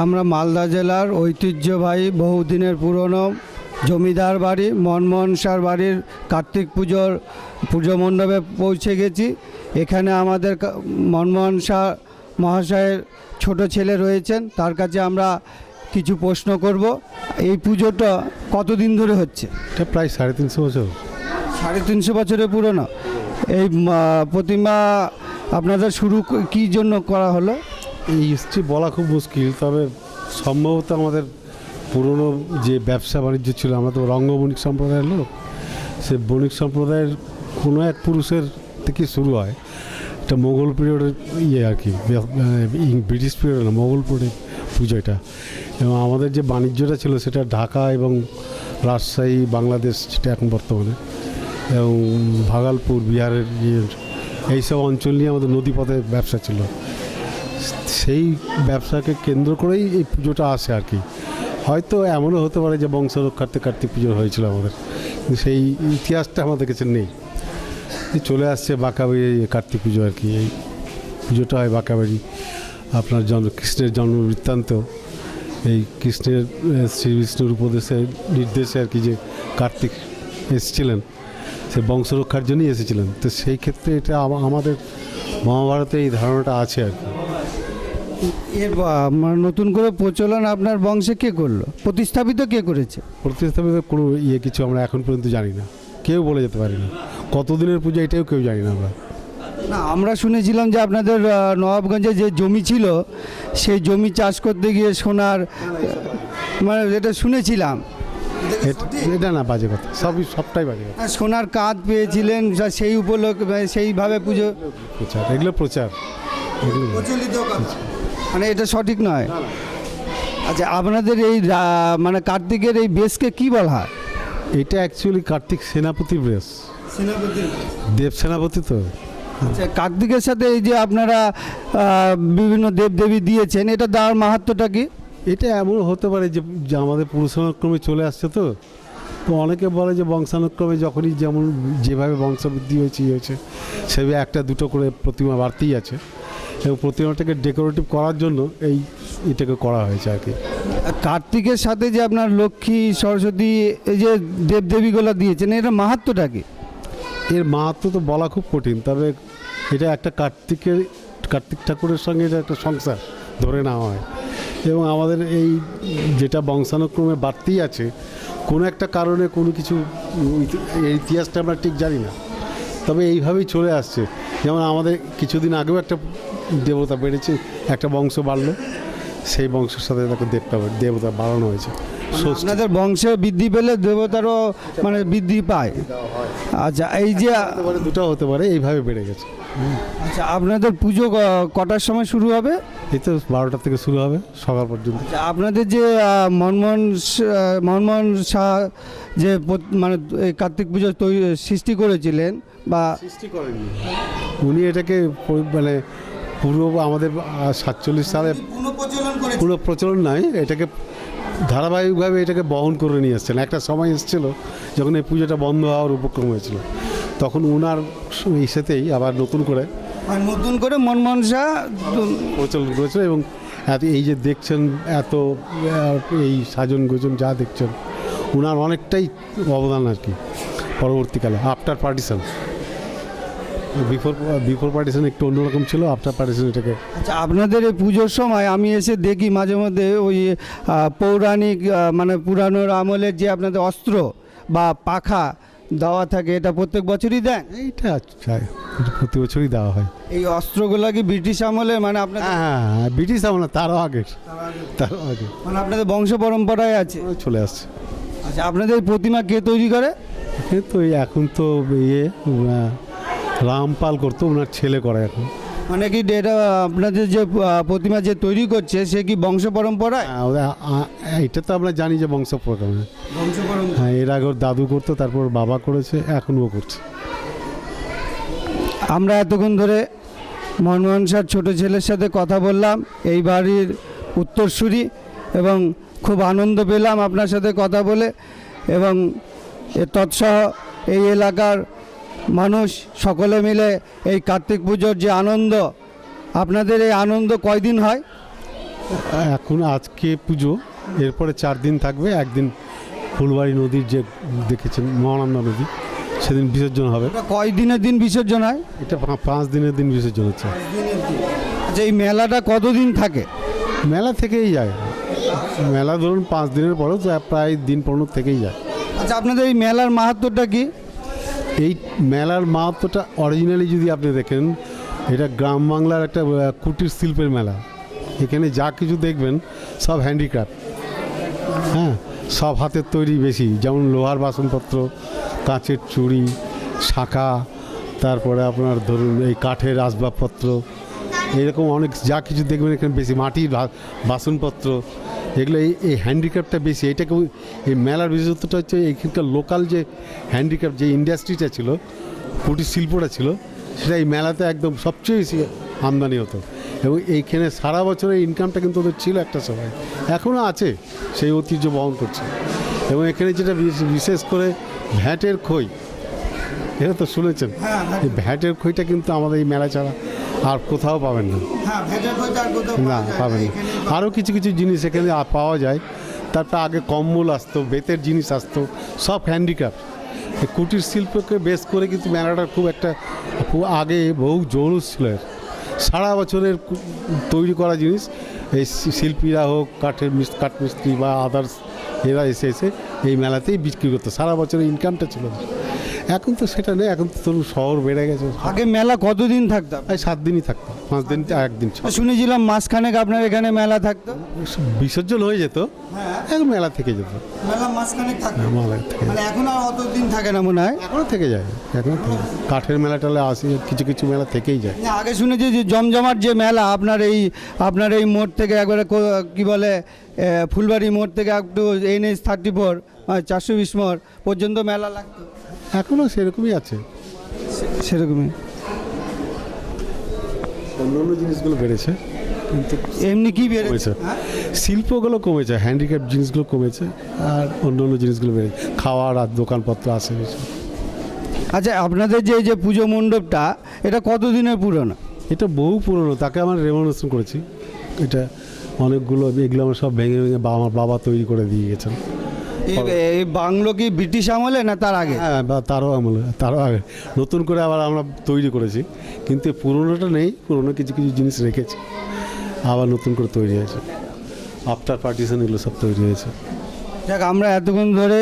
আমরা মালদা জেলার ঐতিহ্যবাহী বহুদিনের পুরনো জমিদার বাড়ি মনমোহন শাহর বাড়ির কার্তিক পুজো মণ্ডপে পৌঁছে গেছি। এখানে আমাদের মনমোহন শাহ মহাশয়ের ছোট ছেলে রয়েছেন, তার কাছে আমরা কিছু প্রশ্ন করব। এই পুজোটা কতদিন ধরে হচ্ছে? এটা প্রায় 350 বছর। 350 বছরের পুরনো এই প্রতিমা আপনাদের শুরু কী জন্য করা হলো? এই হিস্ট্রি বলা খুব মুশকিল, তবে সম্ভবত আমাদের পুরনো যে ব্যবসা বাণিজ্য ছিল, আমরা তো রঙ্গ বণিক সম্প্রদায়ের লোক, সে বণিক সম্প্রদায়ের কোনো এক পুরুষের থেকে শুরু হয়। এটা মোগল পিরিয়ডের আর কি, ব্রিটিশ পিরিয়ড না, মোগল পিরিয়ডের পুজো এটা। এবং আমাদের যে বাণিজ্যটা ছিল সেটা ঢাকা এবং রাজশাহী, বাংলাদেশ যেটা এখন বর্তমানে, এবং ভাগলপুর, বিহারের এইসব অঞ্চল নিয়ে আমাদের নদীপথে ব্যবসা ছিল। সেই ব্যবসাকে কেন্দ্র করেই এই পুজোটা আসে আর কি। হয়তো এমনও হতে পারে যে বংশ রক্ষার্থে কার্তিক পুজো হয়েছিল আমাদের, কিন্তু সেই ইতিহাসটা আমাদের কাছে নেই। চলে আসছে বাঁকাবাড়ি কার্তিক পুজো আর কি। এই পুজোটা হয় বাঁকাবাড়ি। আপনার কৃষ্ণের জন্ম বৃত্তান্ত, এই কৃষ্ণের শ্রীবিষ্ণুর উপদেশে নির্দেশে আর কি যে কার্তিক এসেছিলেন, সে বংশ রক্ষার জন্যই এসেছিলেন। তো সেই ক্ষেত্রে এটা আমাদের মহাভারতে এই ধারণাটা আছে আর কি। এর নতুন করে প্রচলন আপনার বংশে কে করলো? প্রতিস্থাপিত কে করেছে? প্রতিস্থাপিত কোনো কিছু আমরা এখন পর্যন্ত জানি না, কেউ বলে যেতে পারি না। কতদিনের পুজো এটাও কেউ জানি না আমরা। না, আমরা শুনেছিলাম যে আপনাদের নবাবগঞ্জে যে জমি ছিল, সেই জমি চাষ করতে গিয়ে সোনার, মানে যেটা শুনেছিলাম, এটা না, বাজে কথা, সবটাই বাজে কথা। সোনার কাঁধ পেয়েছিলেন, সেই উপলক্ষে সেইভাবে পুজো প্রচার, এগুলো প্রচার, প্রচলিত, মানে এটা সঠিক নয়। আচ্ছা, আপনাদের এই মানে কার্তিকের এই বেশকে কি বলা হয়? এটা অ্যাকচুয়ালি কার্তিক সেনাপতির বেশ, দেব সেনাপতি তো। আচ্ছা, কার্তিকের সাথে এই যে আপনারা বিভিন্ন দেবদেবী দিয়েছেন, এটা দেওয়ার মাহাত্ম্যটা কি? এটা এমন হতে পারে যে আমাদের পুরুষানুক্রমে চলে আসছে, তো অনেকে বলে যে বংশানুক্রমে যখনই যেমন যেভাবে বংশবৃদ্ধি হয়েছে সেভাবে একটা দুটো করে প্রতিমা বাড়তেই আছে, এবং প্রতিমাটাকে ডেকোরেটিভ করার জন্য এটাকে করা হয়েছে আর কি। কার্তিকের সাথে যে আপনার লক্ষ্মী, সরস্বতী, এই যে দেবদেবীগুলো দিয়েছেন, এটা মাহাত্ম্যটা কি? এর মাহাত্ম্য তো বলা খুব কঠিন, তবে এটা একটা কার্তিক ঠাকুরের সঙ্গে এটা একটা সংসার ধরে নেওয়া হয়। এবং আমাদের এই যেটা বংশানুক্রমে বাড়তেই আছে, কোনো একটা কারণে কোনো কিছু, এই ইতিহাসটা আমরা ঠিক জানি না, তবে এইভাবেই চলে আসছে। যেমন আমাদের কিছুদিন আগেও একটা দেবতা বেড়েছে, একটা বংশ বাড়লো, সেই বংশের সাথে তাকে দেবতা বাড়ানো হয়েছে। আপনাদের বংশে বৃদ্ধি পেলে দেবতারও মানে বৃদ্ধি পায়। আচ্ছা, এই যে দুটো হতে পারে, এইভাবে বেড়ে গেছে। আচ্ছা, আপনাদের পুজো কটার সময় শুরু হবে? এই তো 12টা থেকে শুরু হবে সকাল পর্যন্ত। আচ্ছা, আপনাদের যে মনমোহন শাহ যে মানে এই কার্তিক পুজো সৃষ্টি করেছিলেন বা সৃষ্টি করেননি, উনি এটাকে মানে পুরো আমাদের 47 সালে পুরো প্রচলন নয়, এটাকে ধারাবাহিকভাবে এটাকে বহন করে নিয়ে এসছেন। একটা সময় এসেছিল যখন এই পুজোটা বন্ধ হওয়ার উপক্রম হয়েছিল, তখন ওনার এই সাথেই আবার নতুন করে মনমোহন শাহ প্রচলন করেছিল। এবং এই যে দেখছেন এত এই সাজন গোজন যা দেখছেন, ওনার অনেকটাই অবদান আর কি পরবর্তীকালে। আফটার পার্টিশন, বিফোর পার্টিশন একটু অন্যরকম ছিল, আফটার পার্টিশন এটাকে। আচ্ছা, আপনাদের এই পুজোর সময় আমি এসে দেখি মাঝে মধ্যে ওই পৌরাণিক মানে পুরানোর আমলের যে আপনাদের অস্ত্র বা পাখা দেওয়া থাকে, এটা প্রত্যেক বছরই দেন? এইটা প্রতি বছরই দেওয়া হয়। এই অস্ত্রগুলো কি ব্রিটিশ আমলে, মানে আপনাদের? হ্যাঁ, ব্রিটিশ আমলে, তারও আগে, মানে আপনাদের বংশ পরম্পরায় আছে, চলে আসছে। আচ্ছা, আপনাদের প্রতিমা কে তৈরি করে? তো এখন তো রামপাল করতো, ওনার ছেলে করে এখন। মানে কি এটা আপনাদের যে প্রতিমা যে তৈরি করছে, সে কি বংশ পরম্পরায়? এটা তো আমরা জানি যে বংশ পরম্পরা। হ্যাঁ, এর আগে ওর দাদু করতো, তারপর বাবা করেছে, এখন ও করছে। আমরা এতক্ষণ ধরে মনমোহন স্যার ছোটো ছেলের সাথে কথা বললাম, এই বাড়ির উত্তরসূরি, এবং খুব আনন্দ পেলাম আপনার সাথে কথা বলে। এবং তৎসহ এই এলাকার মানুষ সকলে মিলে এই কার্তিক পুজোর যে আনন্দ, আপনাদের এই আনন্দ কয়দিন হয়? এখন আজকে পুজো, এরপরে 4 দিন থাকবে। একদিন ফুলবাড়ি নদীর যে দেখেছেন মহানন্দা নদী, সেদিন বিসর্জন হবে। এটা কয় দিনের দিন বিসর্জন হয়? এটা 5 দিনের দিন বিসর্জন হচ্ছে। আচ্ছা, এই মেলাটা কতদিন থাকে? মেলা থেকেই যায়, মেলা ধরুন 5 দিনের পরেও তো প্রায় দিন 15 থেকেই যায়। আচ্ছা, আপনাদের এই মেলার মাহাত্ম্যটা কি? এই মেলার মাহাত্ম্যটা অরিজিনালি যদি আপনি দেখেন, এটা গ্রাম বাংলার একটা কুটির শিল্পের মেলা। এখানে যা কিছু দেখবেন সব হ্যান্ডিক্রাফট, হ্যাঁ, সব হাতের তৈরি বেশি, যেমন লোহার বাসনপত্র, কাঁচের চুড়ি, শাঁখা, তারপরে আপনার ধরুন এই কাঠের আসবাবপত্র, এরকম অনেক যা কিছু দেখবেন এখানে বেশি, মাটির বাসনপত্র, এগুলো এই হ্যান্ডিক্রাফটটা বেশি। এটাকে এই মেলার বিশেষত্বটা হচ্ছে এইখানকার লোকাল যে হ্যান্ডিক্রাফট যে ইন্ডাস্ট্রিটা ছিল, কুটির শিল্পটা ছিল, সেটা এই মেলাতে একদম সবচেয়ে বেশি আমদানি হতো। এবং এইখানে সারা বছরের ইনকামটা কিন্তু ওদের ছিল একটা সময়, এখনও আছে, সেই ঐতিহ্য বহন করছে। এবং এখানে যেটা বিশেষ করে ভ্যাটের খই, এটা তো শুনেছেন, এই ভ্যাটের খইটা কিন্তু আমাদের এই মেলা ছাড়া আর কোথাও পাবেন না, না পাবেন না। আরও কিছু কিছু জিনিস এখানে পাওয়া যায়। তারপর আগে কম্বল আসতো, বেতের জিনিস আসতো, সব হ্যান্ডিক্রাফট। এই কুটির শিল্পকে বেস করে কিন্তু মেলাটা খুব একটা আগে বহু জৌলুস ছিল। সারা বছরের তৈরি করা জিনিস এই শিল্পীরা হোক, কাঠমিস্ত্রি বা আদার্স, এরা এসে এই মেলাতেই বিক্রি করতো, সারা বছরের ইনকামটা ছিল। এখন তো সেটা নেই, এখন তো ধরুন শহর বেড়ে গেছে। আগে মেলা কতদিন থাকতো? 7 দিনই থাকতো, 5 দিন 1 দিন। শুনেছিলাম মাসখানেক আপনার এখানে মেলা থাকতো, বিসর্জন হয়ে যেত, এখন মেলা থেকে যেত, মেলা মাসখানেক থাকতো, মেলা থেকে। মানে এখন আর অতদিন থাকে না মনে হয়? এখনও থেকে যায়, এখনও থেকে। কাঠের মেলা টালে আসে, কিছু কিছু মেলা থেকেই যায়। আগে শুনেছি যে জমজমাট যে মেলা আপনার এই মোড় থেকে একবারে কি বলে ফুলবাড়ি মোড় থেকে একটু NH 34 420 মোড় পর্যন্ত মেলা লাগতো, এখনও সেরকমই আছে, সেরকমই। অন্যান্য জিনিসগুলো বেড়েছে, কিন্তু এমনি কি বেড়েছে? শিল্পগুলো কমেছে, হ্যান্ডিক্রাফট জিনিসগুলো কমেছে, আর অন্যান্য জিনিসগুলো বেড়েছে, খাওয়ার আর দোকানপত্র আছে বেশি। আচ্ছা, আপনাদের যে পুজো মণ্ডপটা, এটা কতদিনের পুরনো? এটা বহু পুরনো, তাকে আমার রেনোভেশন করেছি। এটা অনেকগুলো, এগুলো আমার সব ভেঙে ভেঙে আমার বাবা তৈরি করে দিয়ে গেছেন। এই বাংলো কি ব্রিটিশ আমলে না তার আগে? হ্যাঁ, বা তারও আমলে, তারও আগে নতুন করে আবার আমরা তৈরি করেছি, কিন্তু পুরোনোটা নেই, পুরোনো কিছু কিছু জিনিস রেখেছি, আবার নতুন করে তৈরি হয়েছে। আফটার পার্টিশন এগুলো সব তৈরি হয়েছে। দেখ, আমরা এতক্ষণ ধরে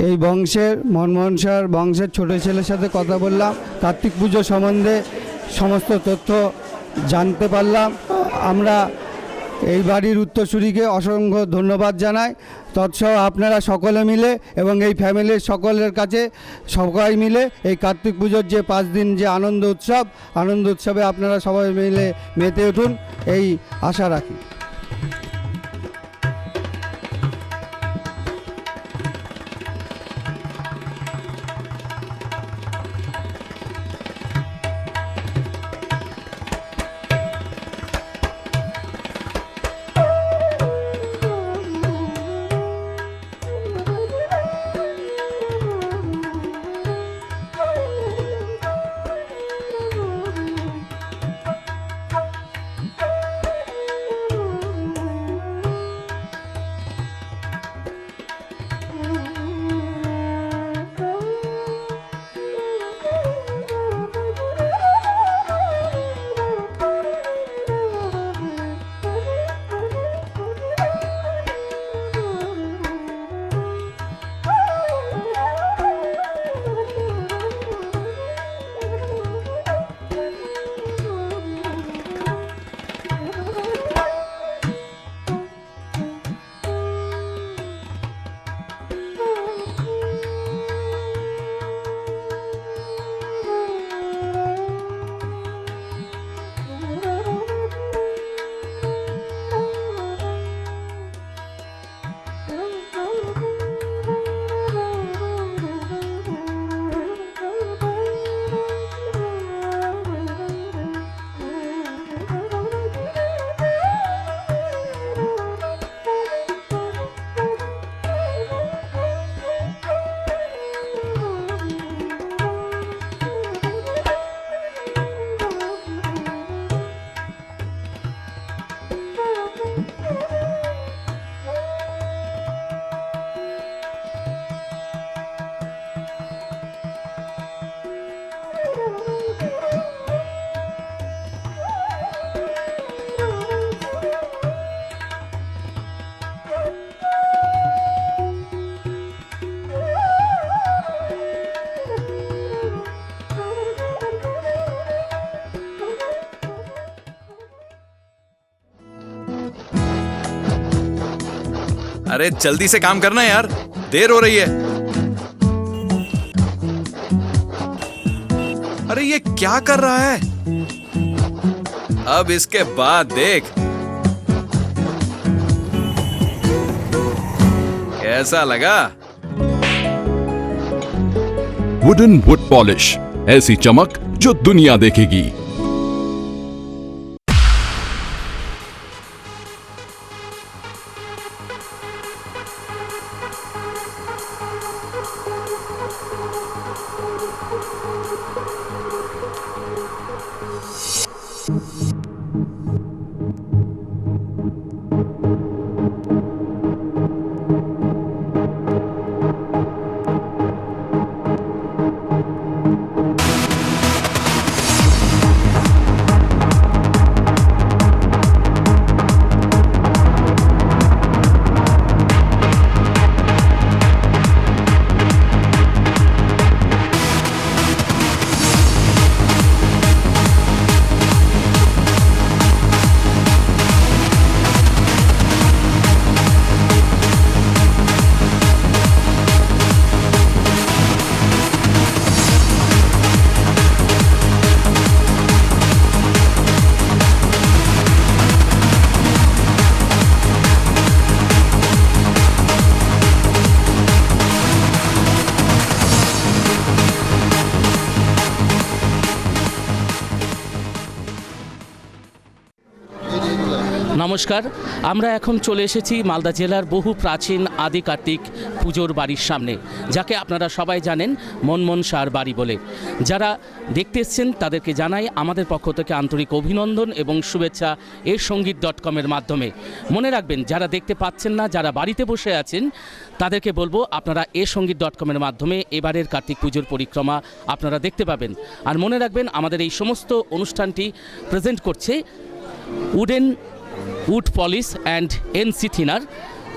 এই মনমোহন স্যার বংশের ছোটো ছেলের সাথে কথা বললাম, কার্তিক পুজো সম্বন্ধে সমস্ত তথ্য জানতে পারলাম। আমরা এই বাড়ির উত্তরসূরিকে অসংখ্য ধন্যবাদ জানাই। তৎসহ আপনারা সকলে মিলে এবং এই ফ্যামিলির সকলের কাছে সবাই মিলে এই কার্তিক পুজোর যে 5 দিন যে আনন্দ উৎসবে আপনারা সবাই মিলে মেতে উঠুন, এই আশা রাখি। अरे जल्दी से काम करना यार, देर हो रही है। अरे ये क्या कर रहा है? अब इसके बाद देख कैसा लगा। वुडन वुड पॉलिश, ऐसी चमक जो दुनिया देखेगी। নমস্কার, আমরা এখন চলে এসেছি মালদা জেলার বহু প্রাচীন আদি কার্তিক পুজোর বাড়ির সামনে, যাকে আপনারা সবাই জানেন মনমোহন শাহর বাড়ি বলে। যারা দেখতে এসছেন তাদেরকে জানাই আমাদের পক্ষ থেকে আন্তরিক অভিনন্দন এবং শুভেচ্ছা এসঙ্গীত.com-এর মাধ্যমে। মনে রাখবেন, যারা দেখতে পাচ্ছেন না, যারা বাড়িতে বসে আছেন, তাদেরকে বলবো আপনারা এসঙ্গীত.com-এর মাধ্যমে এবারের কার্তিক পুজোর পরিক্রমা আপনারা দেখতে পাবেন। আর মনে রাখবেন, আমাদের এই সমস্ত অনুষ্ঠানটি প্রেজেন্ট করছে wooden wood polish and NC thinner,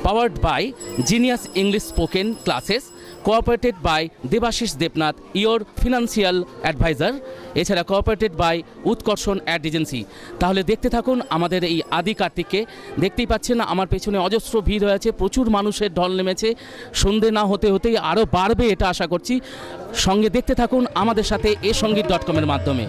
powered by Genius English Spoken Classes, cooperated by Debashish Debnath, your financial advisor, এছাড়া cooperated by উৎকর্ষণ অ্যাড এজেন্সি। তাহলে দেখতে থাকুন আমাদের এই আদি কার্তিককে। দেখতেই পাচ্ছেন আমার পেছনে অজস্র ভিড় হয়েছে, প্রচুর মানুষের ঢল নেমেছে। সন্ধে না হতে হতেই আরও বাড়বে এটা আশা করছি। সঙ্গে দেখতে থাকুন আমাদের সাথে এসঙ্গীত.com-এর মাধ্যমে।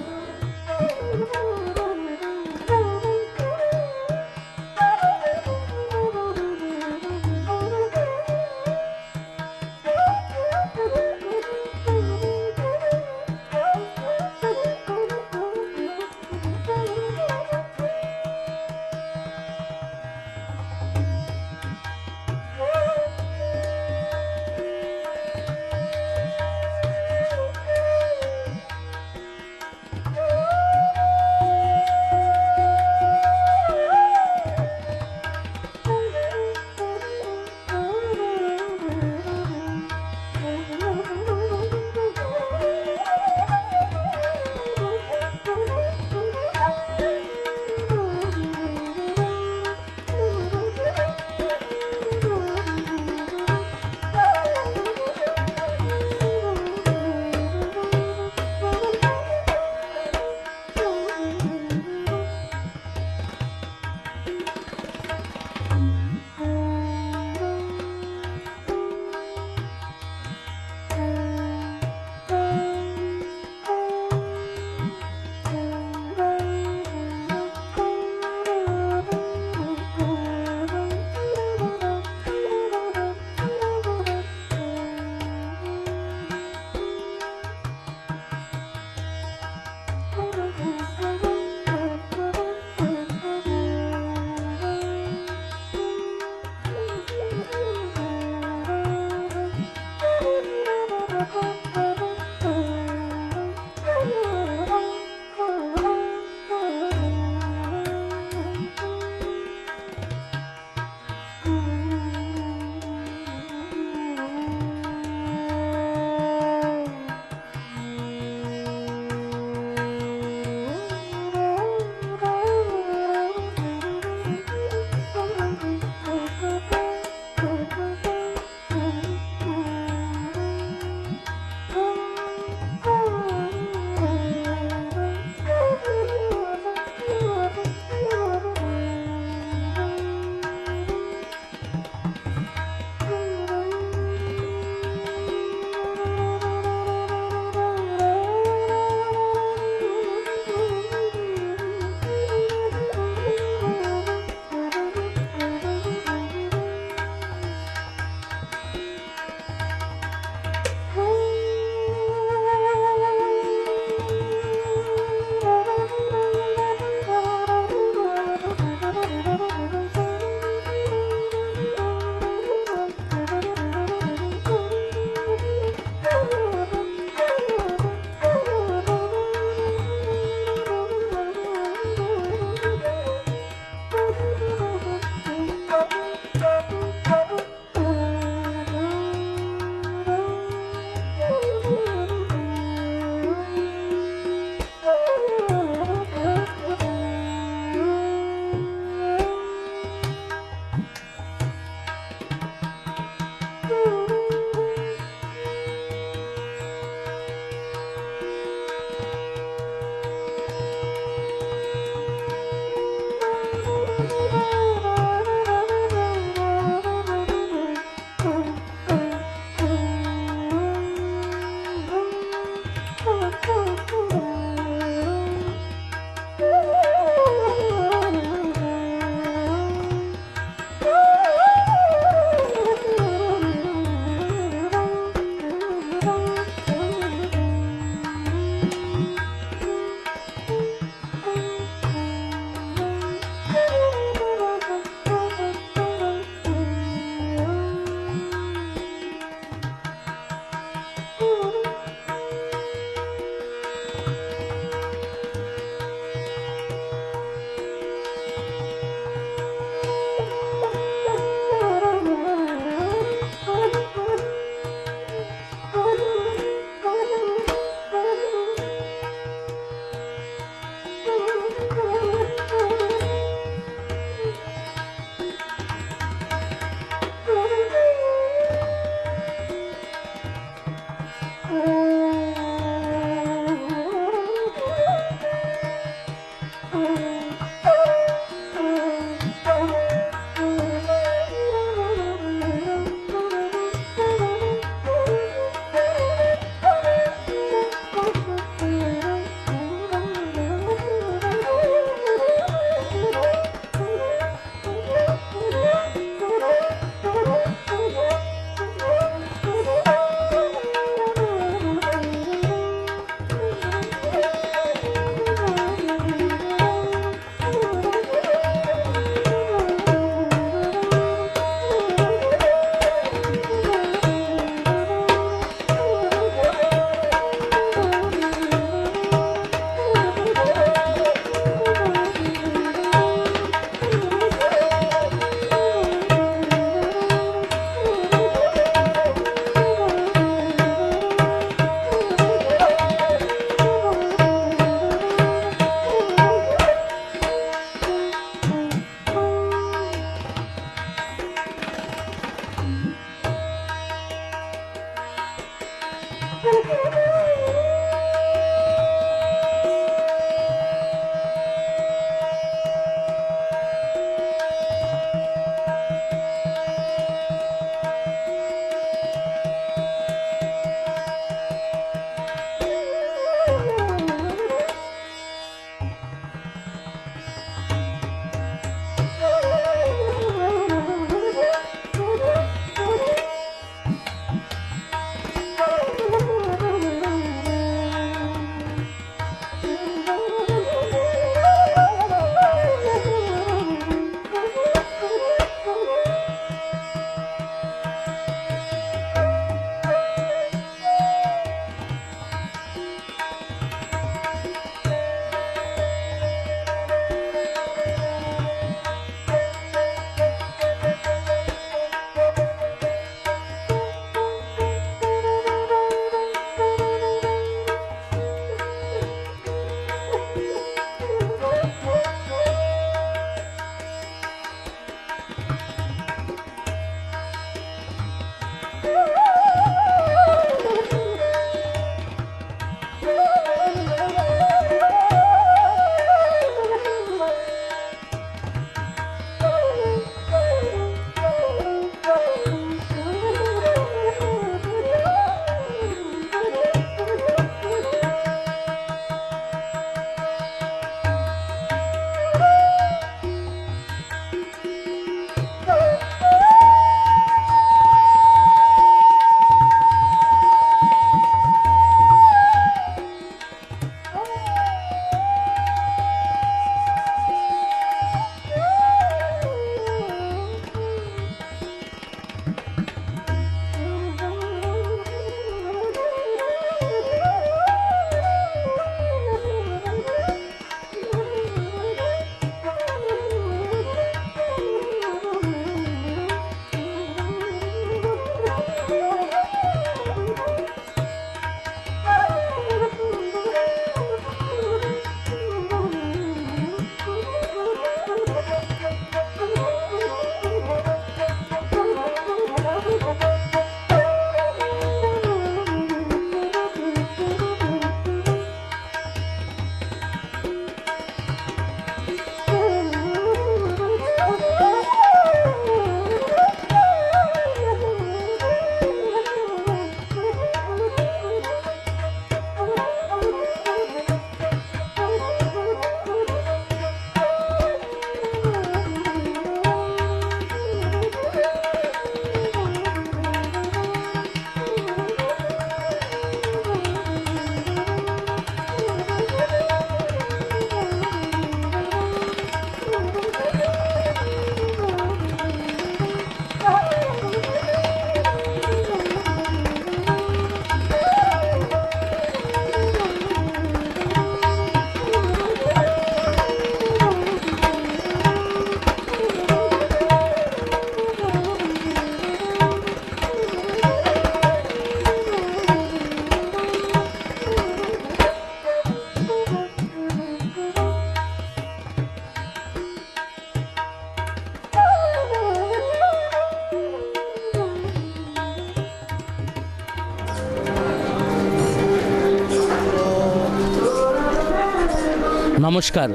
নমস্কার,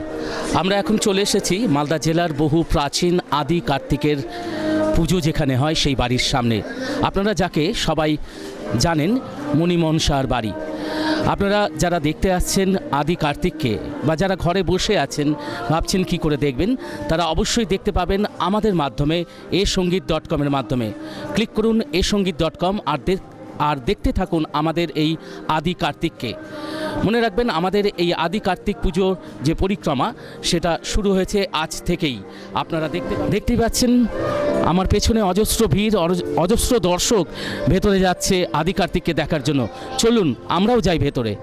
আমরা এখন চলে এসেছি মালদা জেলার বহু প্রাচীন আদি কার্তিকের পুজো যেখানে হয় সেই বাড়ির সামনে। আপনারা যাকে সবাই জানেন মণিমনসার বাড়ি। আপনারা যারা দেখতে আসছেন আদি কার্তিককে বা যারা ঘরে বসে আছেন ভাবছেন কি করে দেখবেন, তারা অবশ্যই দেখতে পাবেন আমাদের মাধ্যমে এসঙ্গীত.com-এর মাধ্যমে। ক্লিক করুন এসঙ্গীত.com আর দেখতে থাকুন আমাদের এই আদি কার্তিককে। মনে রাখবেন আমাদের এই আদি কার্তিক পুজোর যে পরিক্রমা সেটা শুরু হয়েছে আজ থেকেই। আপনারা দেখতেই পাচ্ছেন আমার পেছনে অজস্র ভিড়, অজস্র দর্শক ভেতরে যাচ্ছে আদি কার্তিককে দেখার জন্য। চলুন আমরাও যাই ভেতরে।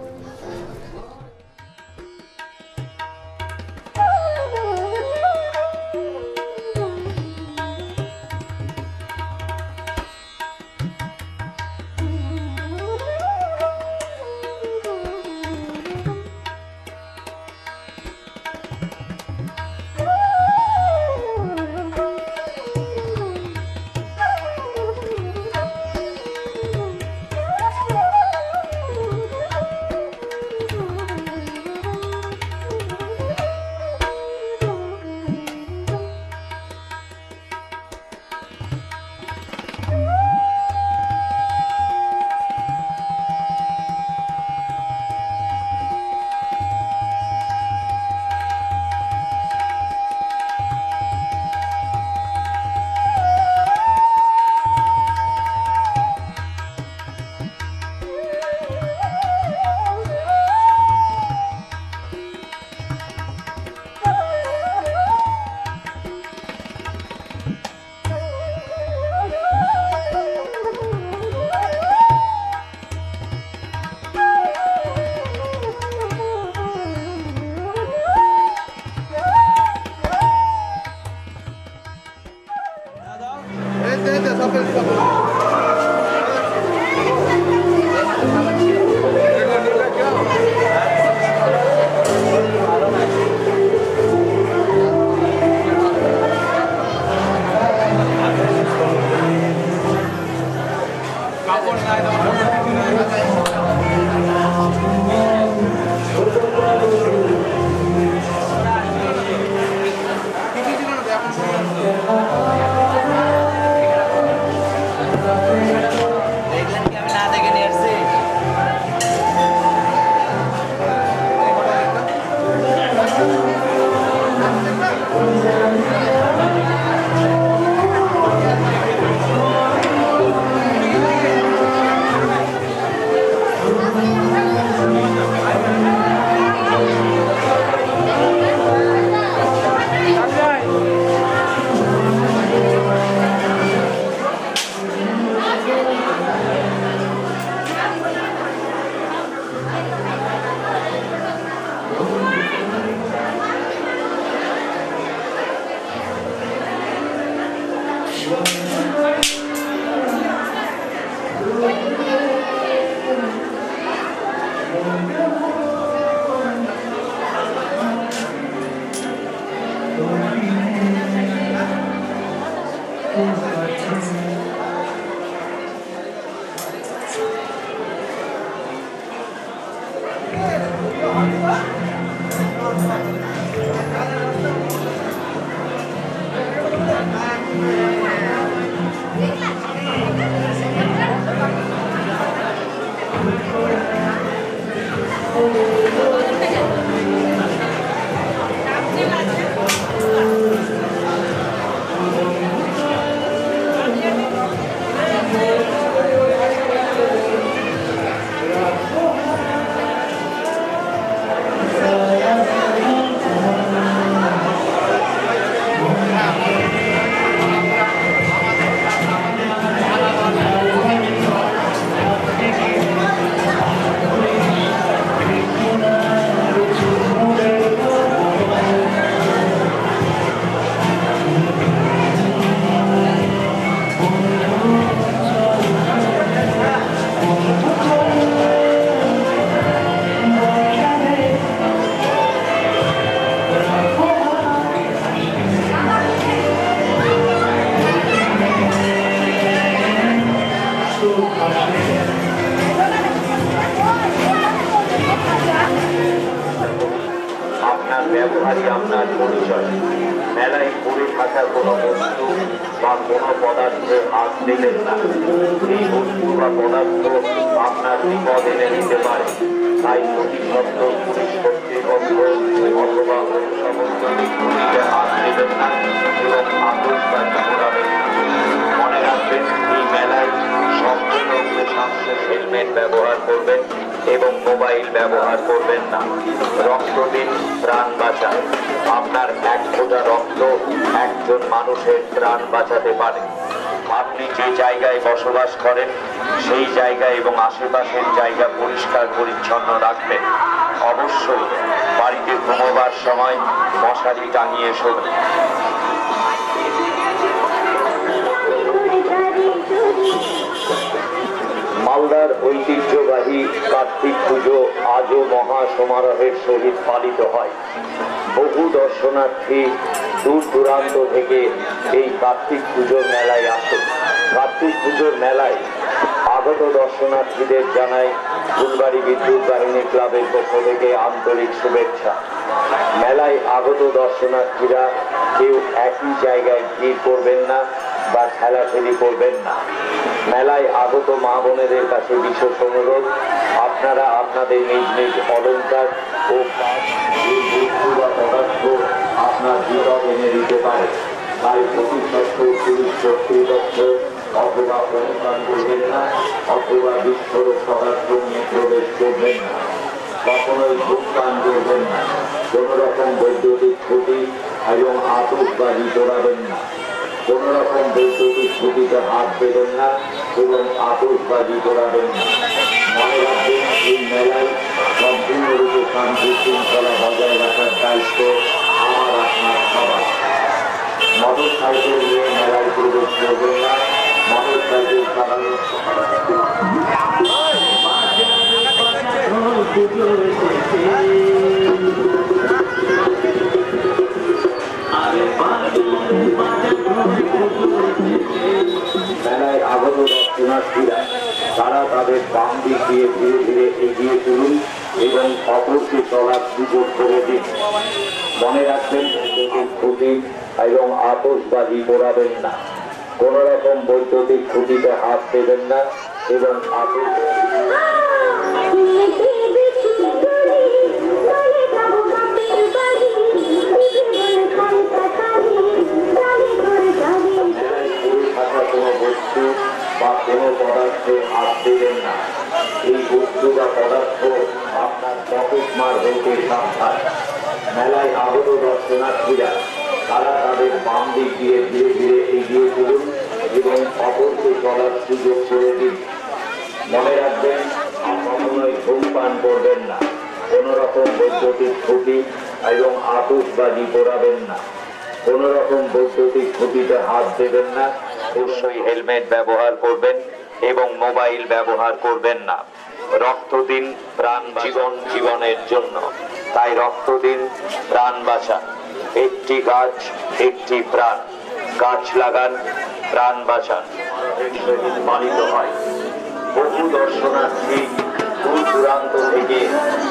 মেলারই আপনার পরিচয়। মেলায় পড়ে থাকা কোনো বস্তু বা কোনো পদার্থে হাত দেবেন না। এই বস্তু বা পদার্থ আপনার বিপদ এনে দিতে পারে। তাই প্রতি সপ্তাহ পুলিশ কর্তৃপক্ষ অথবা সমস্ত ব্যক্তিকে হাত দেবেন না এবং আতশবাজি পোড়াবেন না। মনে রাখবেন, এই মেলায় সম্পূর্ণ হেলমেট ব্যবহার করবেন এবং মোবাইল ব্যবহার করবেন না। রক্ত দিন, প্রাণ বাঁচান। আপনার এক ফোঁটা রক্ত একজন মানুষের প্রাণ বাঁচাতে পারে। আপনি যে জায়গায় বসবাস করেন সেই জায়গা এবং আশেপাশের জায়গা পরিষ্কার পরিচ্ছন্ন রাখবেন। অবশ্যই বাড়িতে ঘুমোবার সময় মশারি টাঙিয়ে শোবেন। মালদার ঐতিহ্যবাহী কার্তিক পুজো আজও মহা সমারোহের সহিত পালিত হয়। বহু দর্শনার্থী দূর দূরান্ত থেকে এই কার্তিক পুজোর মেলায় আসেন। কার্তিক পুজোর মেলায় আগত দর্শনার্থীদের জানাই ফুলবাড়ি বিদ্যুৎ বাহিনী ক্লাবের পক্ষ থেকে আন্তরিক শুভেচ্ছা। মেলায় আগত দর্শনার্থীরা কেউ একই জায়গায় ভিড় করবেন না বা ঠেলাঠেলি করবেন না। মেলায় আগত মা বোনেদের কাছে বিশেষ অনুরোধ, আপনারা আপনাদের নিজ নিজ অলংকার ও পদার্থ আপনার বিপদ এনে দিতে পারে। তাই প্রতি সপ্তাহ পুলিশ কর্তৃপক্ষ অথবা অনুদান করবেন না অথবা বিস্ফোরক পদার্থ নিয়ে প্রবেশ করবেন না। কখনোই ধূমপান করবেন না। কোন রকম বৈদ্যুতিক খুঁটি এবং আতশবাজি পোড়াবেন না। কোন রকম বৈদ্যুতিক খুঁটিতে হাত দেবেন না এবং আতশবাজি পোড়াবেন না। মনে রাখবেন, এই মেলায় সম্পূর্ণরূপে শান্তি শৃঙ্খলা বজায় রাখার দায়িত্ব আমার আপনার সবার। মোটর সাইকেল নিয়ে মেলায় প্রবেশ করবেন না। মোটর সাইকেল চালানোর মেলায় আগত দর্শনার্থীরা তারা তাদের বাম দিক দিয়ে ধীরে ধীরে এগিয়ে চলুন এবং অপরকে চলার সুযোগ করে দিন। মনে রাখবেন, খুঁটি এবং আতশবাজি পোড়াবেন না। কোন রকম বৈদ্যুতিক খুঁটিতে হাত দেবেন না এবং কোনো বস্তু বা কোনো পদার্থে হাত দেবেন না। এই বস্তু বা পদার্থ আপনার পকেট মার হইতে সাবধান। মেলায় আগত দর্শনার্থীরা তারা তাদের বাম দিক দিয়ে ধীরে ধীরে এগিয়ে চলুন এবং অপরকে চলার সুযোগ করে দিন। মনে রাখবেন, কখনোই ধূমপান করবেন না। কোন রকম বৈদ্যুতিক খুঁটি এবং আতশবাজি পোড়াবেন না। কোন রকম বৈদ্যুতিক খুঁটিতে হাত দেবেন না। অবশ্যই হেলমেট ব্যবহার করবেন এবং মোবাইল ব্যবহার করবেন না। রক্ত দিন, প্রাণ জীবনের জন্য। তাই রক্ত দিন, প্রাণ বাঁচান। একটি গাছ, একটি প্রাণ। গাছ লাগান, প্রাণ বাঁচান। পালিত হয়। বহু দর্শনার্থী দূর দূরান্ত থেকে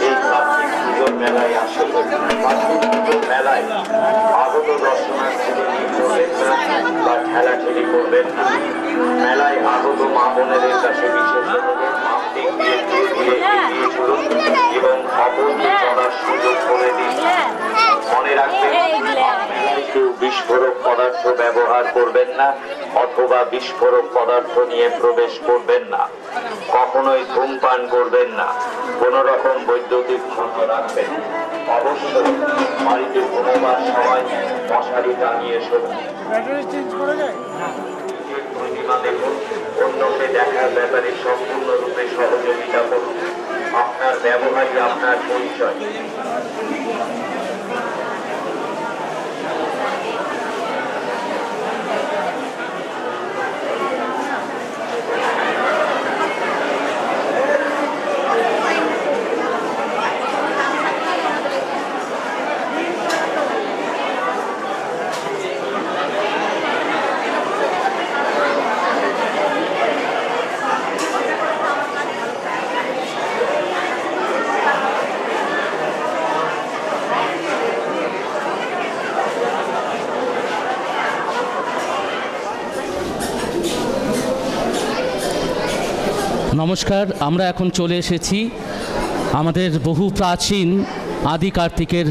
এই কার্তিক পুজোর মেলায় আসে। কার্তিক পুজোর মেলায় আগত দর্শনার্থীদের বা ঠেলাঠেলি করবেন না। মেলায় আগত মা বোনেদের কাছে বিশেষ বাম দিক দিয়ে ধীরে ধীরে এগিয়ে চলুন এবং অপরকে চলার সুযোগ করে দিন। মনে রাখবেন, মেলায় কেউ বিস্ফোরক পদার্থ ব্যবহার করবেন না অথবা বিস্ফোরক পদার্থ নিয়ে প্রবেশ করবেন না। কখনোই ধূমপান করবেন না। কোন রকম বৈদ্যুতিক ক্ষত রাখবেন। অবশ্যই বাড়িতে ঘুমোবার সময় মশারি টাঙিয়ে শোবেন। প্রতিমা দেখুন, অন্যকে দেখার ব্যাপারে সম্পূর্ণরূপে সহযোগিতা করুন। আপনার ব্যবহারই আপনার পরিচয়। নমস্কার, আমরা এখন চলে এসেছি আমাদের বহু প্রাচীন আদি কার্তিকের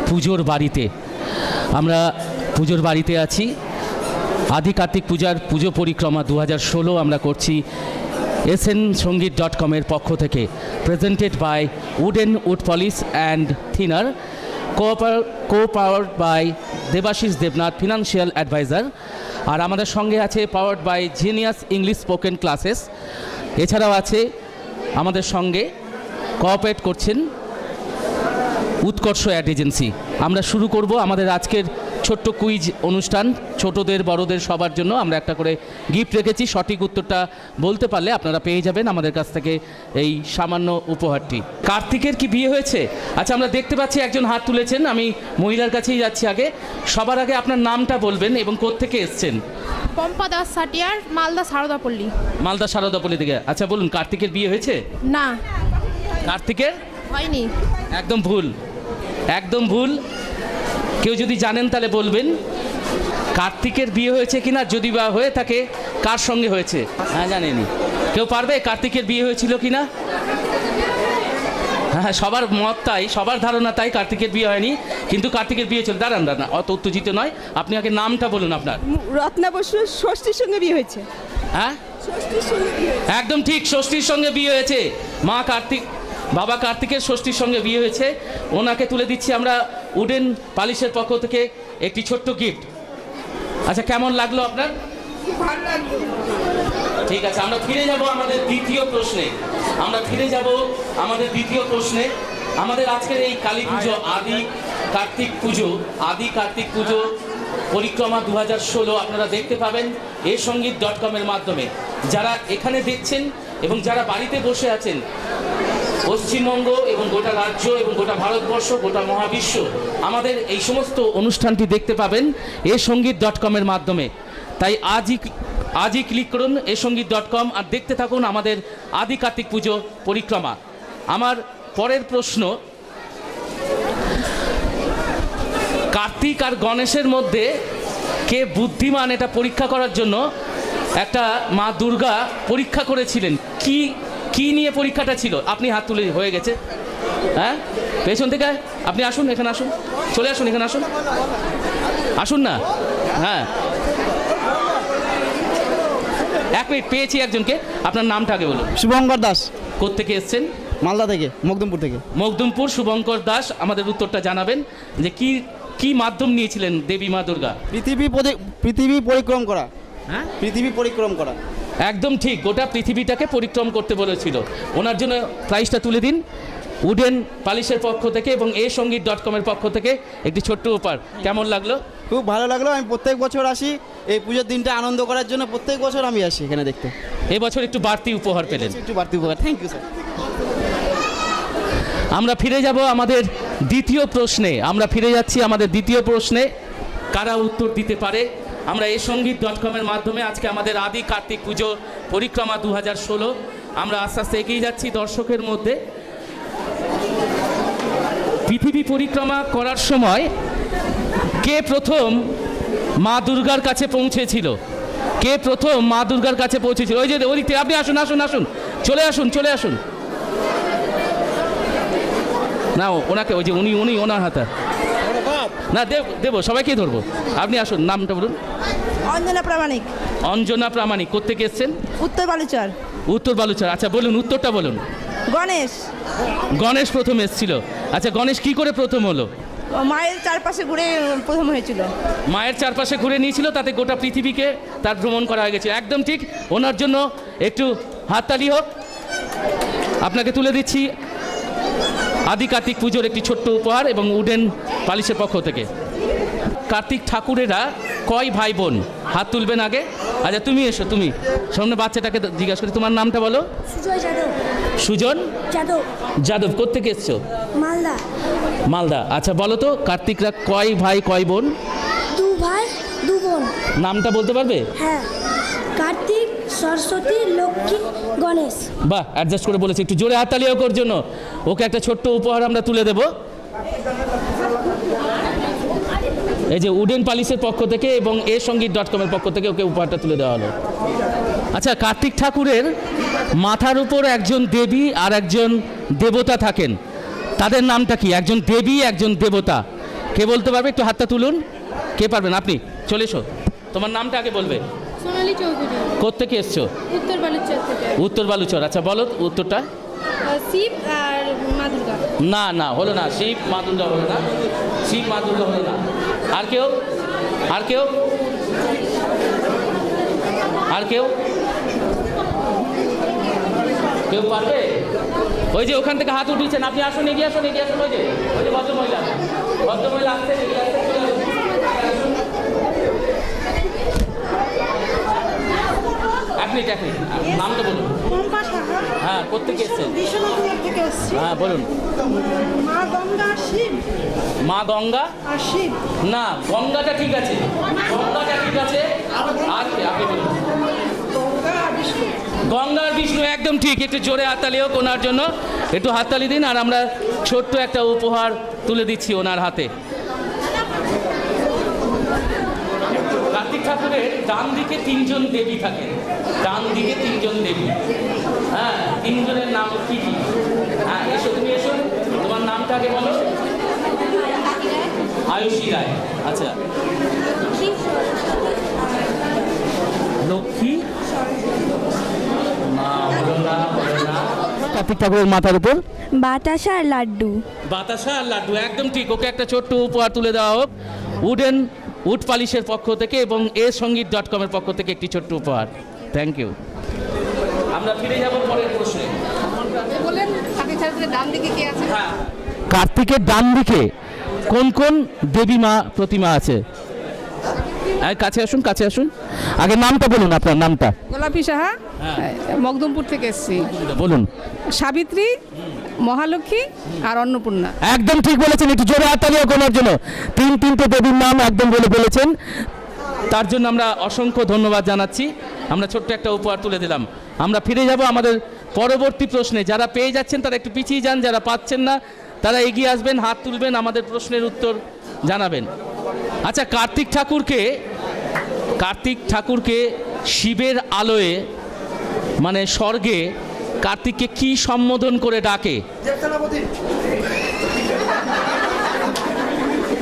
পুজোর বাড়িতে। আমরা পুজোর বাড়িতে আছি। আদি কার্তিক পূজার পুজো পরিক্রমা 2016 আমরা করছি SNSongit.com-এর পক্ষ থেকে, presented by wooden wood polish and thinner, co-powered by Debashis Debnath, financial adviser. আর আমাদের সঙ্গে আছে powered by genius English spoken classes. এছাড়াও আছে আমাদের সঙ্গে কোঅপারেট করছেন উৎকর্ষ অ্যাড এজেন্সি। আমরা শুরু করব আমাদের আজকের ছোট্ট কুইজ অনুষ্ঠান। ছোটদের বড়দের সবার জন্য আমরা একটা করে গিফট রেখেছি। সঠিক উত্তরটা বলতে পারলে আপনারা পেয়ে যাবেন আমাদের কাছ থেকে এই সামান্য উপহারটি। কার্তিকের কি বিয়ে হয়েছে? আচ্ছা, আমরা দেখতে পাচ্ছি একজন হাত তুলেছেন। আমি মহিলার কাছেই যাচ্ছি আগে। সবার আগে আপনার নামটা বলবেন এবং কোত্থেকে এসছেন। পম্পা দাস সাটিয়ার, মালদা সারদাপল্লী। মালদা সারদাপল্লী থেকে। আচ্ছা বলুন, কার্তিকের বিয়ে হয়েছে? না, কার্তিকের হয়নি। একদম ভুল, একদম ভুল। কেউ যদি জানেন তাহলে বলবেন কার্তিকের বিয়ে হয়েছে কিনা, যদি বা হয়ে থাকে কার সঙ্গে হয়েছে। হ্যাঁ, জানেনি কেউ পারবে কার্তিকের বিয়ে হয়েছিল কিনা? হ্যাঁ, সবার মত তাই, সবার ধারণা তাই, কার্তিকের বিয়ে হয়নি, কিন্তু কার্তিকের বিয়ে ছিল। দাঁড়ান দাঁড়ান, অত উত্তেজিত নয়। আপনি আগে নামটা বলুন আপনার। রত্না বসু, ষষ্ঠীর সঙ্গে বিয়ে হয়েছে। হ্যাঁ, ষষ্ঠীর সঙ্গে বিয়ে হয়েছে। একদম ঠিক, ষষ্ঠীর সঙ্গে বিয়ে হয়েছে। মা কার্তিক, বাবা কার্তিকের ষষ্ঠীর সঙ্গে বিয়ে হয়েছে। ওনাকে তুলে দিচ্ছি আমরা উডেন পালিশের পক্ষ থেকে একটি ছোট্ট গিফট। আচ্ছা, কেমন লাগলো আপনার? ঠিক আছে, আমরা ফিরে যাব আমাদের দ্বিতীয় প্রশ্নে। আমাদের আজকের এই কালী পুজো, আদি কার্তিক পুজো পরিক্রমা 2016 আপনারা দেখতে পাবেন SNSongit.com-এর মাধ্যমে। যারা এখানে দেখছেন এবং যারা বাড়িতে বসে আছেন, পশ্চিমবঙ্গ এবং গোটা রাজ্য এবং গোটা ভারতবর্ষ, গোটা মহাবিশ্ব, আমাদের এই সমস্ত অনুষ্ঠানটি দেখতে পাবেন SNSongit.com-এর মাধ্যমে। তাই আজই ক্লিক করুন SNSongit.com আর দেখতে থাকুন আমাদের আদি কার্তিক পুজো পরিক্রমা। আমার পরের প্রশ্ন, কার্তিক আর গণেশের মধ্যে কে বুদ্ধিমান, এটা পরীক্ষা করার জন্য একটা মা দুর্গা পরীক্ষা করেছিলেন। কি নিয়ে পরীক্ষাটা ছিল? আপনি হাত তুলে হয়ে গেছে। হ্যাঁ, পেছন থেকে আপনি আসুন, এখানে আসুন, চলে আসুন, এখানে আসুন, আসুন না। হ্যাঁ, এক মিনিট, পেয়েছি একজনকে। আপনার নামটা আগে বলুন। শুভঙ্কর দাস। কোত্থেকে এসছেন? মালদা থেকে, মকদমপুর থেকে। মকদমপুর। শুভঙ্কর দাস, আমাদের উত্তরটা জানাবেন যে কি মাধ্যম নিয়েছিলেন দেবী মা দুর্গা? পৃথিবী পরিক্রম করা। হ্যাঁ, পৃথিবী পরিক্রম করা। একদম ঠিক, গোটা পৃথিবীটাকে পরিক্রম করতে বলেছিল। ওনার জন্য প্রাইজটা তুলে দিন উডেন পালিশের পক্ষ থেকে এবং SNSongit.com-এর পক্ষ থেকে একটি ছোট্ট উপহার। কেমন লাগলো? খুব ভালো লাগলো। আমি প্রত্যেক বছর আসি এই পুজোর দিনটা আনন্দ করার জন্য। প্রত্যেক বছর আমি আসি এখানে দেখতে। এবছর একটু বাড়তি উপহার পেলেন। একটু বাড়তি উপকার। Thank you sir. আমরা ফিরে যাব আমাদের দ্বিতীয় প্রশ্নে। কারা উত্তর দিতে পারে? আমরা SNSongit.com-এর মাধ্যমে আজকে আমাদের আদি কার্তিক পুজো পরিক্রমা 2016 আমরা আস্তে আস্তে এগিয়ে যাচ্ছি দর্শকের মধ্যে। পৃথিবী পরিক্রমা করার সময় কে প্রথম মা দুর্গার কাছে পৌঁছেছিল? ওই যে ওই দিক থেকে আপনি আসুন, চলে আসুন। না, ওনাকে, ওই যে উনি ওনার হাতে না, দেবো, সবাইকে ধরবো। আপনি আসুন, নামটা বলুন। অঞ্জনা প্রামাণিক। কোত্থেকে এসছেন? উত্তর বালুচর। আচ্ছা বলুন, উত্তরটা বলুন। গণেশ প্রথম এসেছিল। আচ্ছা, গণেশ কি করে প্রথম হলো? মায়ের চারপাশে ঘুরে প্রথম হয়েছিল। মায়ের চারপাশে ঘুরে নিয়েছিল, তাতে গোটা পৃথিবীকে তার ভ্রমণ করা হয়ে গেছে। একদম ঠিক। ওনার জন্য একটু হাততালি হোক। আপনাকে তুলে দিচ্ছি আদি কার্তিক পুজোর একটি ছোট্ট উপহার এবং উডেন পালিশের পক্ষ থেকে। কার্তিক ঠাকুরেরা কয় ভাই বোন? হাত তুলবেন আগে। আচ্ছা, তুমি এসো, তুমি সামনে বাচ্চাটাকে জিজ্ঞাসা করি, তোমার নামটা বলো। সুজন যাদব। কোত্থেকে এসছো? মালদা। আচ্ছা বলো তো, কার্তিকরা কয় ভাই কয় বোন? 2 ভাই 2 বোন। নামটা বলতে পারবে? হ্যাঁ, কার্তিক, সরস্বতী, লক্ষ্মী, গণেশ। বাহ, অ্যাডজাস্ট করে বলেছে। একটু জোরে হাততালি হোক ওর জন্য। ওকে একটা ছোট্ট উপহার আমরা তুলে দেব। এই যে উডেন পালিশের পক্ষ থেকে এবং SNSongit.com-এর পক্ষ থেকে ওকে উপহারটা তুলে দেওয়া হলো। আচ্ছা, কার্তিক ঠাকুরের মাথার উপর একজন দেবী আর একজন দেবতা থাকেন, তাদের নামটা কি? একজন দেবী, একজন দেবতা। কে বলতে পারবে? একটু হাতটা তুলুন। কে পারবেন? আপনি চলে এসো, তোমার নামটা আগে বলবে। সোনালী চৌধুরী, কোত্থেকে এসছো? উত্তর বালুচর থেকে। উত্তর বালুচর। আচ্ছা বলো উত্তরটা। শিব আর মা দুর্গা। না না, হলো না। শিব মা দুর্গা হলো না, শিব মা দুর্গা হলো না। আর কেউ? আর কেউ? আর কেউ? কেউ পারবে? ওই যে ওখান থেকে হাত উঠিয়েছেন, আপনি আসুন, এগিয়ে আসুন, এগিয়ে আসুন। ওই যে ভদ্রমহিলা, ভদ্রমহিলা আসতে, এগিয়ে আসতে, চলে আসুন। এক মিনিট, এক মিনিট, নাম তো বলুন। হ্যাঁ, কোথেকে এসছেন? থেকে এসছি। হ্যাঁ বলুন। মা গঙ্গা শিব মা গঙ্গা আর শিব। না, গঙ্গাটা ঠিক আছে, গঙ্গাটা ঠিক আছে। আর কি আপনি বলুন? গঙ্গার বিষ্ণু, একদম ঠিক। একটু জোরে হাততালি হোক ওনার জন্য, একটু হাততালি দিন। আর আমরা ছোট্ট একটা উপহার তুলে দিচ্ছি ওনার হাতে। কার্তিক ঠাকুরের ডান দিকে তিনজন দেবী থাকেন, ডান দিকে তিনজন দেবী। হ্যাঁ, তিনজনের নাম কি কি? হ্যাঁ, এসো, তুমি এসো, তোমার নামটা আগে বলো। আয়ুষী রায়। আচ্ছা, লক্ষ্মী মা হলো না, হলো না। কার্তিক ঠাকুরের মাথার উপর বাতাসা আর লাড্ডু। বাতাসা আর লাড্ডু, একদম ঠিক। ওকে একটা ছোট্ট উপহার তুলে দেওয়া হোক উড পালিশের পক্ষ থেকে এবং সঙ্গীত.com এর পক্ষ থেকে একটি ছোট্ট উপহার। Thank you. আমরা ফিরে যাব পরের প্রশ্নে। বলেন কার্তিক ঠাকুরের ডান দিকে কে আছে? হ্যাঁ, কার্তিকের ডান দিকে কোন কোন দেবী মা প্রতিমা আছে? কাছে আসুন, কাছে আসুন। আগে নামটা বলুন, আপনার নামটা। গোলাপি সাহা, হ্যাঁ। মকদমপুর থেকে এসছি। বলুন। সাবিত্রী, মহালক্ষ্মী আর অন্নপূর্ণা। একদম ঠিক বলেছেন, একটু জোরে হাততালি হোক ওনার জন্য। তিনটে দেবীর নাম একদম বলে ফেলেছেন, তার জন্য আমরা অসংখ্য ধন্যবাদ জানাচ্ছি। আমরা ছোট্ট একটা উপহার তুলে দিলাম। আমরা ফিরে যাব আমাদের পরবর্তী প্রশ্নে। যারা পেয়ে যাচ্ছেন তারা একটু পিছিয়ে যান, যারা পাচ্ছেন না তারা এগিয়ে আসবেন, হাত তুলবেন, আমাদের প্রশ্নের উত্তর জানাবেন। আচ্ছা, কার্তিক ঠাকুরকে শিবের আলোয় মানে স্বর্গে কার্তিককে কি সম্বোধন করে ডাকে?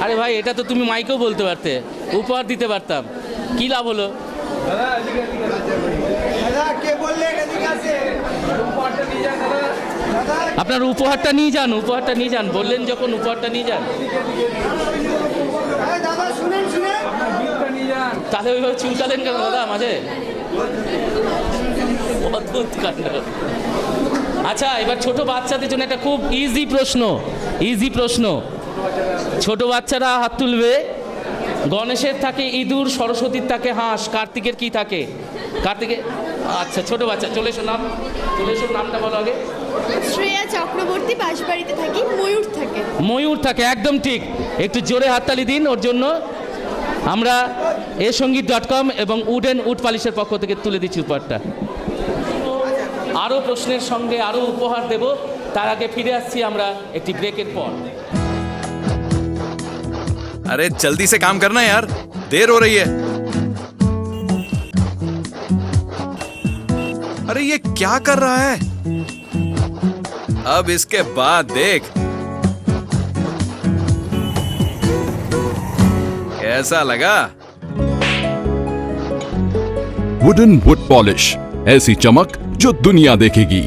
আরে ভাই, এটা তো তুমি মাইকেও বলতে পারতে, উপহার দিতে পারতাম, কি লাভ হলো? আপনার উপহারটা নিয়ে যান, উপহারটা নিয়ে যান, বললেন যখন উপহারটা নিয়ে যান। তাহলে ওইভাবে চুলকালেন কেন দাদা মাঝে? অদ্ভুত কাণ্ড। আচ্ছা, এবার ছোট বাচ্চাদের জন্য একটা খুব ইজি প্রশ্ন। ছোট বাচ্চারা হাত তুলবে। গণেশের থাকে ইঁদুর, সরস্বতীর থাকে হাঁস, কার্তিকের কি থাকে? কার্তিকের, আচ্ছা ছোট বাচ্চা, চলে এসো, নামটা বলো আগে। শ্রেয়া চক্রবর্তী, বাঁশবাড়িতে থাকি। ময়ূর থাকে, একদম ঠিক। একটু জোরে হাততালি দিন ওর জন্য। আমরা সঙ্গীত.com এবং উড পালিশের পক্ষ থেকে তুলে দিচ্ছি উপহারটা। আরও প্রশ্নের সঙ্গে আরও উপহার দেব, তার আগে ফিরে আসছি আমরা একটি ব্রেকের পর। अरे जल्दी से काम करना यार, देर हो रही है। अरे ये क्या कर रहा है? अब इसके बाद देख कैसा लगा। वुडन वुड पॉलिश, ऐसी चमक जो दुनिया देखेगी।